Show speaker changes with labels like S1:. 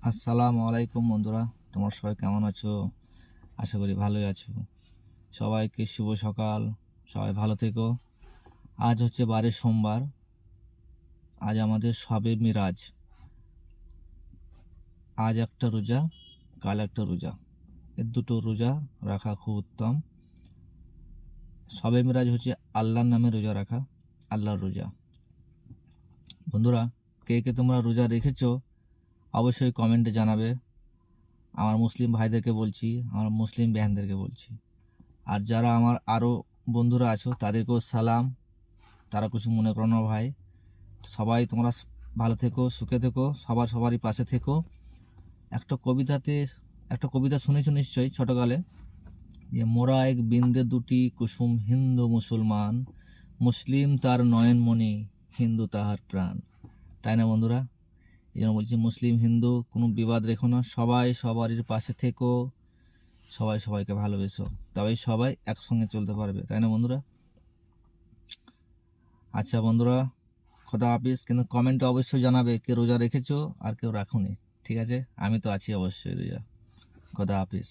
S1: আসসালামু আলাইকুম বন্ধুরা, তোমরা সবাই কেমন আছো? আশা করি ভালোই আছো। সবাইকে শুভ সকাল। সবাই ভালো থেকো। আজ হচ্ছে বারের সোমবার। আজ আমাদের শবে মিরাজ। আজ একটা রোজা, কাল একটা রোজা। এর দুটো রোজা রাখা খুব উত্তম। শবে মিরাজ হচ্ছে আল্লাহর নামে রোজা রাখা, আল্লাহর রোজা। বন্ধুরা, কে কে তোমরা রোজা রেখেছো অবশ্যই কমেন্টে জানাবে। আমার মুসলিম ভাইদেরকে বলছি, আমার মুসলিম বেহানদেরকে বলছি। আর যারা আমার আরও বন্ধুরা আছো তাদেরকেও সালাম। তারা কিছু মনে করো না ভাই। সবাই তোমরা ভালো থেকো, সুখে থেকো, সবারই পাশে থেকো। একটা কবিতা শুনেছো নিশ্চয়ই ছোটকালে, যে মোরা এক বিন্দে দুটি কুসুম, হিন্দু মুসলমান, মুসলিম তার নয়নমণি, হিন্দু তাহার প্রাণ। তাই না বন্ধুরা? এই জন্য বলছি, মুসলিম হিন্দু কোনো বিবাদ রেখো না, সবাই সবারই পাশে থেকো, সবাই সবাইকে ভালোবেসো, তবেই সবাই একসঙ্গে চলতে পারবে। তাই না বন্ধুরা? আচ্ছা বন্ধুরা, খোদা হাফিজ। কিন্তু কমেন্টে অবশ্যই জানাবে কে রোজা রেখেছো আর কেউ রাখোনি। ঠিক আছে? আমি তো আছি অবশ্যই রোজা। খোদা হাফিজ।